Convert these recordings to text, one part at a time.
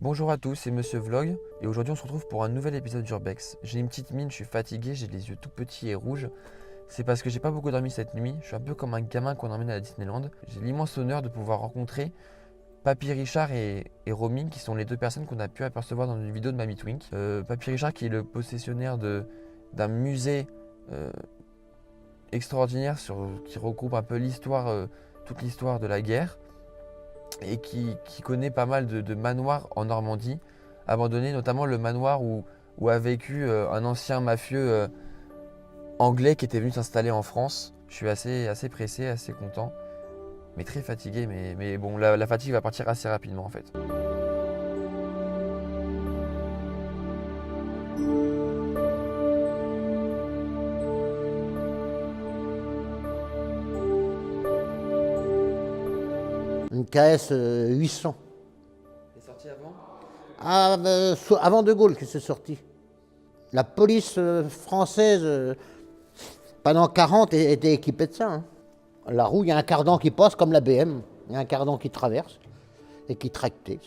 Bonjour à tous, c'est Monsieur Vlog et aujourd'hui on se retrouve pour un nouvel épisode d'Urbex. J'ai une petite mine, je suis fatigué, j'ai les yeux tout petits et rouges. C'est parce que j'ai pas beaucoup dormi cette nuit, je suis un peu comme un gamin qu'on emmène à la Disneyland. J'ai l'immense honneur de pouvoir rencontrer Papy Richard et Romy qui sont les deux personnes qu'on a pu apercevoir dans une vidéo de Mamie Twink. Papy Richard qui est le possessionnaire d'un musée extraordinaire qui regroupe un peu l'histoire, toute l'histoire de la guerre. Et qui connaît pas mal de manoirs en Normandie, abandonnés, notamment le manoir où a vécu un ancien mafieux anglais qui était venu s'installer en France. Je suis assez pressé, assez content, mais très fatigué, mais bon, la fatigue va partir assez rapidement en fait. Une KS 800. T'es sorti avant? Ah, avant De Gaulle qui s'est sorti. La police française, pendant 40, était équipée de ça. Hein. La roue, il y a un cardan qui passe comme la BM. Il y a un cardan qui traverse et qui tractait.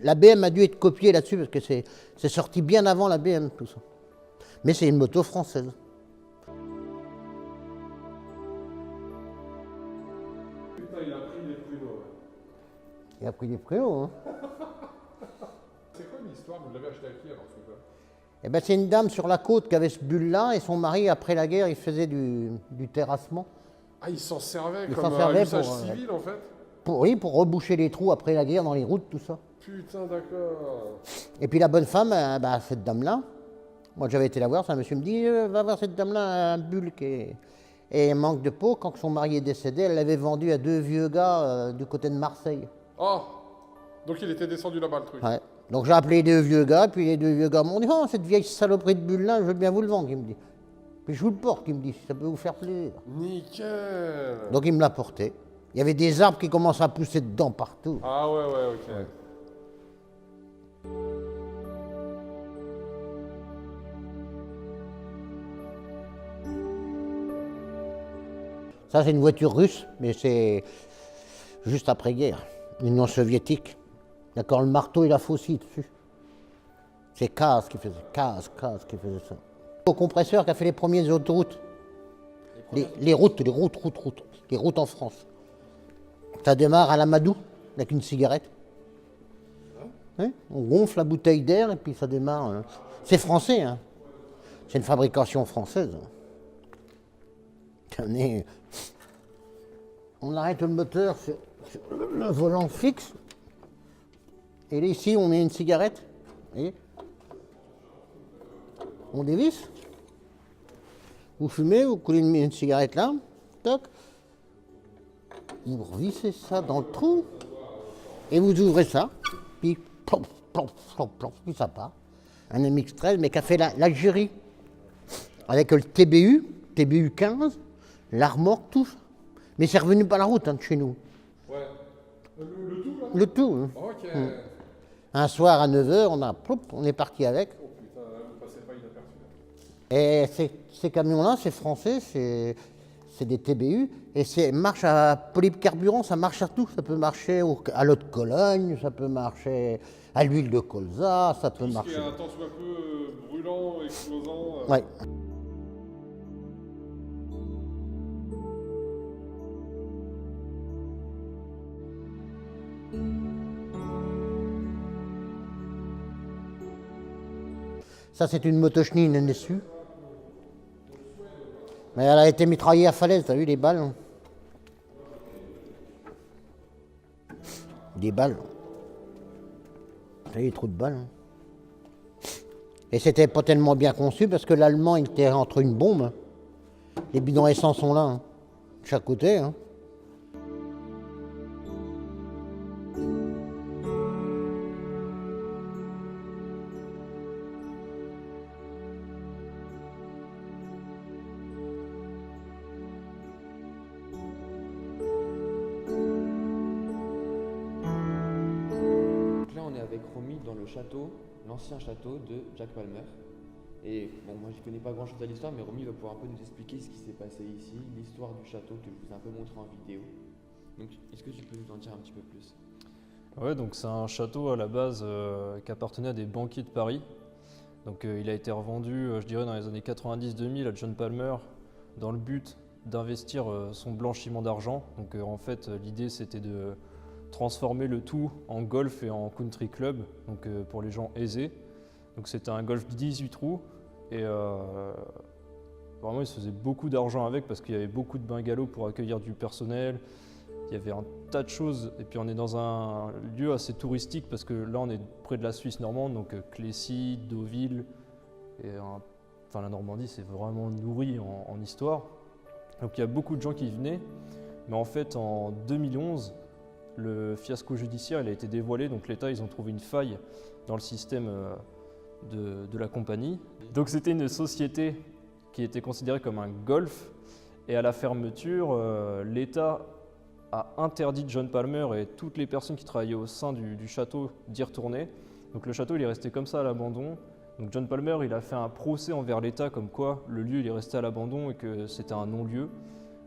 La BM a dû être copiée là-dessus parce que c'est sorti bien avant la BM, tout ça. Mais c'est une moto française. Putain, il a pris les pruneaux. Il a pris des préaux. Hein. C'est quoi l'histoire? Vous l'avez acheté à qui alors ce truc-là? Eh ben, c'est une dame sur la côte qui avait ce bulle-là et son mari, après la guerre, il faisait du terrassement. Ah, il s'en servait Il comme s'en servait un usage pour, civil en fait? Oui, pour reboucher les trous après la guerre dans les routes, tout ça. Putain, d'accord. Et puis la bonne femme, cette dame-là, moi j'avais été la voir, ça monsieur me dit, va voir cette dame-là, un bulle et manque de peau. Quand son mari est décédé, elle l'avait vendu à deux vieux gars du côté de Marseille. Oh! Donc il était descendu là-bas le truc. Ouais. Donc j'ai appelé les deux vieux gars, puis les deux vieux gars m'ont dit, oh, cette vieille saloperie de bulle-là, je veux bien vous le vendre, il me dit. Puis je vous le porte, il me dit, si ça peut vous faire plaisir. Nickel! Donc il me l'a porté. Il y avait des arbres qui commençaient à pousser dedans partout. Ah ouais, ok. Ouais. Ça, c'est une voiture russe, mais c'est juste après-guerre, l'Union soviétique. D'accord, le marteau et la faucille dessus. C'est Kaz qui faisait, Kaz qui faisait ça. Au compresseur qui a fait les premières autoroutes. Les routes en France. Ça démarre à l'amadou, avec une cigarette. Hein, on gonfle la bouteille d'air et puis ça démarre. Hein. C'est français, hein. C'est une fabrication française. On arrête le moteur sur le volant fixe. Et là, ici, on met une cigarette. Et on dévisse. Vous fumez, vous coulez une cigarette là. Toc. Vous revissez ça dans le trou. Et vous ouvrez ça. Puis, plop, plop, plop, plop, puis ça part. Un MX-13, mais qui a fait l'Algérie. Avec le TBU 15, l'armor, tout ça. Mais c'est revenu par la route, hein, de chez nous. Ouais. Le tout là? Le tout. Hein. Ok. Un soir à 9h, on est parti avec. Oh putain, là, vous passez pas inaperçu. Et ces camions-là, c'est français, c'est des TBU. Et ça marche à polycarburant, ça marche à tout. Ça peut marcher à l'eau de Cologne, ça peut marcher à l'huile de colza, ça peut Tout ce marcher. qui est un tant soit peu brûlant, explosant. Ouais. Ça, c'est une moto-chenille, une NSU. Mais elle a été mitraillée à Falaise, t'as vu les balles? Des balles. T'as vu les trous de balles? Et c'était pas tellement bien conçu parce que l'Allemand, il était entre une bombe. Les bidons essence sont là, hein, de chaque côté. Hein. Donc là on est avec Romy dans le château, l'ancien château de Jack Palmer. Et bon, moi je connais pas grand chose à l'histoire, mais Romy va pouvoir un peu nous expliquer ce qui s'est passé ici, l'histoire du château que je vous ai un peu montré en vidéo. Donc est-ce que tu peux nous en dire un petit peu plus? Ouais, donc c'est un château à la base qui appartenait à des banquiers de Paris. Donc il a été revendu, je dirais, dans les années 90-2000 à John Palmer dans le but d'investir son blanchiment d'argent. Donc en fait, l'idée c'était de transformer le tout en golf et en country club, donc pour les gens aisés. Donc c'était un golf de 18 trous et vraiment il se faisait beaucoup d'argent avec parce qu'il y avait beaucoup de bungalows pour accueillir du personnel. Il y avait un tas de choses et puis on est dans un lieu assez touristique parce que là on est près de la Suisse normande, donc Clécy, Deauville et enfin la Normandie c'est vraiment nourri en histoire. Donc il y a beaucoup de gens qui y venaient, mais en fait en 2011 le fiasco judiciaire il a été dévoilé, donc l'État ils ont trouvé une faille dans le système de la compagnie. Donc c'était une société qui était considérée comme un golf et à la fermeture l'État a interdit John Palmer et toutes les personnes qui travaillaient au sein du château d'y retourner. Donc le château il est resté comme ça à l'abandon. Donc John Palmer il a fait un procès envers l'État comme quoi le lieu il est resté à l'abandon et que c'était un non-lieu.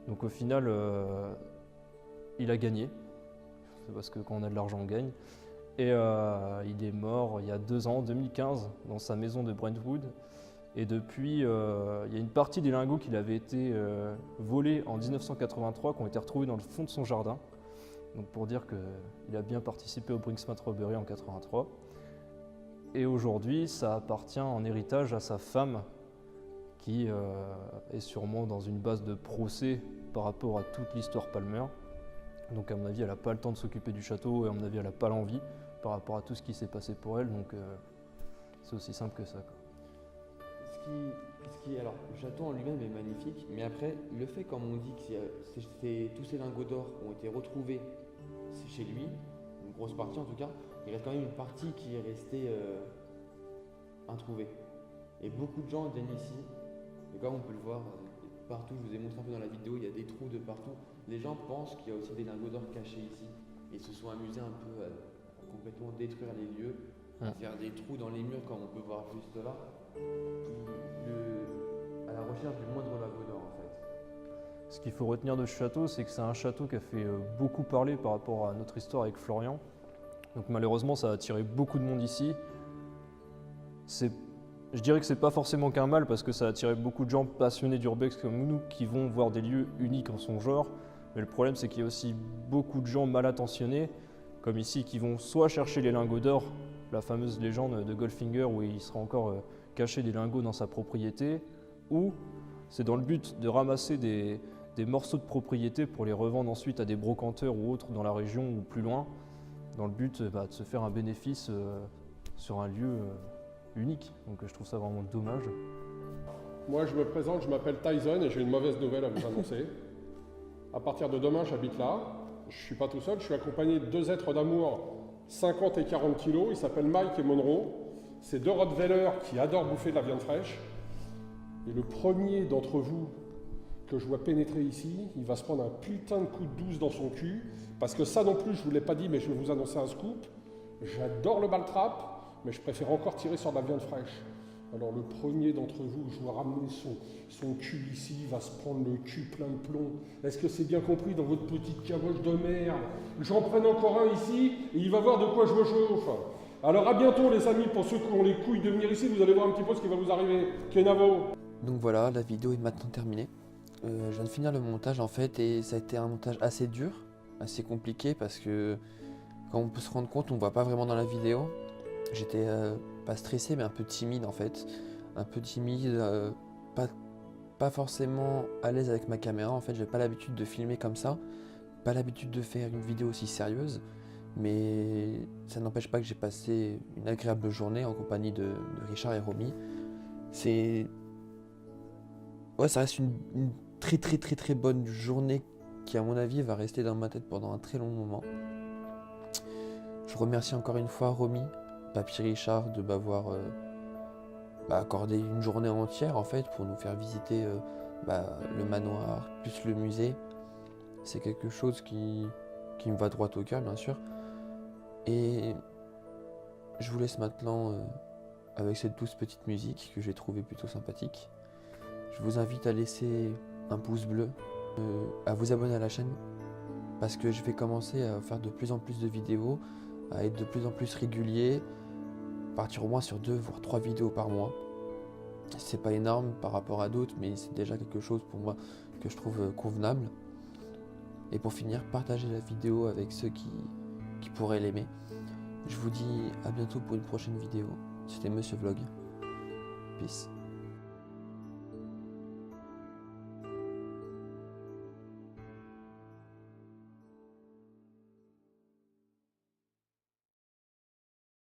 Donc au final il a gagné. C'est parce que quand on a de l'argent on gagne. Et il est mort il y a 2 ans, en 2015, dans sa maison de Brentwood. Et depuis, il y a une partie des lingots qui avaient été volés en 1983, qui ont été retrouvés dans le fond de son jardin. Donc pour dire qu'il a bien participé au Brinksmat Robbery en 83. Et aujourd'hui, ça appartient en héritage à sa femme, qui est sûrement dans une base de procès par rapport à toute l'histoire Palmer. Donc à mon avis, elle n'a pas le temps de s'occuper du château et à mon avis, elle n'a pas l'envie par rapport à tout ce qui s'est passé pour elle. Donc c'est aussi simple que ça, quoi. Alors, le château en lui-même est magnifique, mais après, le fait, comme on dit, que tous ces lingots d'or ont été retrouvés chez lui, une grosse partie en tout cas, il reste quand même une partie qui est restée introuvée. Et beaucoup de gens viennent ici, et comme on peut le voir partout, je vous ai montré un peu dans la vidéo, il y a des trous de partout. Les gens pensent qu'il y a aussi des lingots d'or cachés ici, et se sont amusés un peu à complètement détruire les lieux, à faire des trous dans les murs, comme on peut voir juste là. À la recherche du moindre lingot d'or en fait. Ce qu'il faut retenir de ce château, c'est que c'est un château qui a fait beaucoup parler par rapport à notre histoire avec Florian. Donc malheureusement, ça a attiré beaucoup de monde ici. Je dirais que c'est pas forcément qu'un mal parce que ça a attiré beaucoup de gens passionnés d'urbex comme nous qui vont voir des lieux uniques en son genre. Mais le problème, c'est qu'il y a aussi beaucoup de gens mal intentionnés, comme ici, qui vont soit chercher les lingots d'or, la fameuse légende de Goldfinger où il sera encore caché des lingots dans sa propriété, ou c'est dans le but de ramasser des morceaux de propriété pour les revendre ensuite à des brocanteurs ou autres dans la région ou plus loin, dans le but de se faire un bénéfice sur un lieu unique. Donc je trouve ça vraiment dommage. Moi, je me présente, je m'appelle Tyson et j'ai une mauvaise nouvelle à vous annoncer. À partir de demain, j'habite là. Je ne suis pas tout seul, je suis accompagné de 2 êtres d'amour, 50 et 40 kilos. Ils s'appellent Mike et Monroe. C'est 2 Rottweilers qui adorent bouffer de la viande fraîche. Et le premier d'entre vous que je vois pénétrer ici, il va se prendre un putain de coup de 12 dans son cul. Parce que ça non plus, je ne vous l'ai pas dit, mais je vais vous annoncer un scoop. J'adore le ball-trap, mais je préfère encore tirer sur de la viande fraîche. Alors le premier d'entre vous, je vois ramener son cul ici, il va se prendre le cul plein de plomb. Est-ce que c'est bien compris dans votre petite caboche de merde? J'en prenne encore un ici et il va voir de quoi je me chauffe. Alors à bientôt les amis, pour ceux qui ont les couilles de venir ici, vous allez voir un petit peu ce qui va vous arriver. Kenavo. Donc voilà, la vidéo est maintenant terminée. Je viens de finir le montage en fait et ça a été un montage assez dur, assez compliqué parce que comme on peut se rendre compte, on ne voit pas vraiment dans la vidéo. J'étais pas stressé mais un peu timide en fait, un peu timide, pas forcément à l'aise avec ma caméra en fait, j'ai pas l'habitude de filmer comme ça, pas l'habitude de faire une vidéo aussi sérieuse, mais ça n'empêche pas que j'ai passé une agréable journée en compagnie de Richard et Romy. Ça reste une très bonne journée qui à mon avis va rester dans ma tête pendant un très long moment. Je remercie encore une fois Romy, Papy Richard de m'avoir accordé une journée entière en fait pour nous faire visiter le manoir plus le musée. C'est quelque chose qui me va droit au cœur bien sûr. Et je vous laisse maintenant avec cette douce petite musique que j'ai trouvée plutôt sympathique. Je vous invite à laisser un pouce bleu, à vous abonner à la chaîne parce que je vais commencer à faire de plus en plus de vidéos à être de plus en plus régulier, partir au moins sur 2 voire 3 vidéos par mois. C'est pas énorme par rapport à d'autres, mais c'est déjà quelque chose pour moi que je trouve convenable. Et pour finir, partagez la vidéo avec ceux qui pourraient l'aimer. Je vous dis à bientôt pour une prochaine vidéo. C'était Monsieur Vlog. Peace.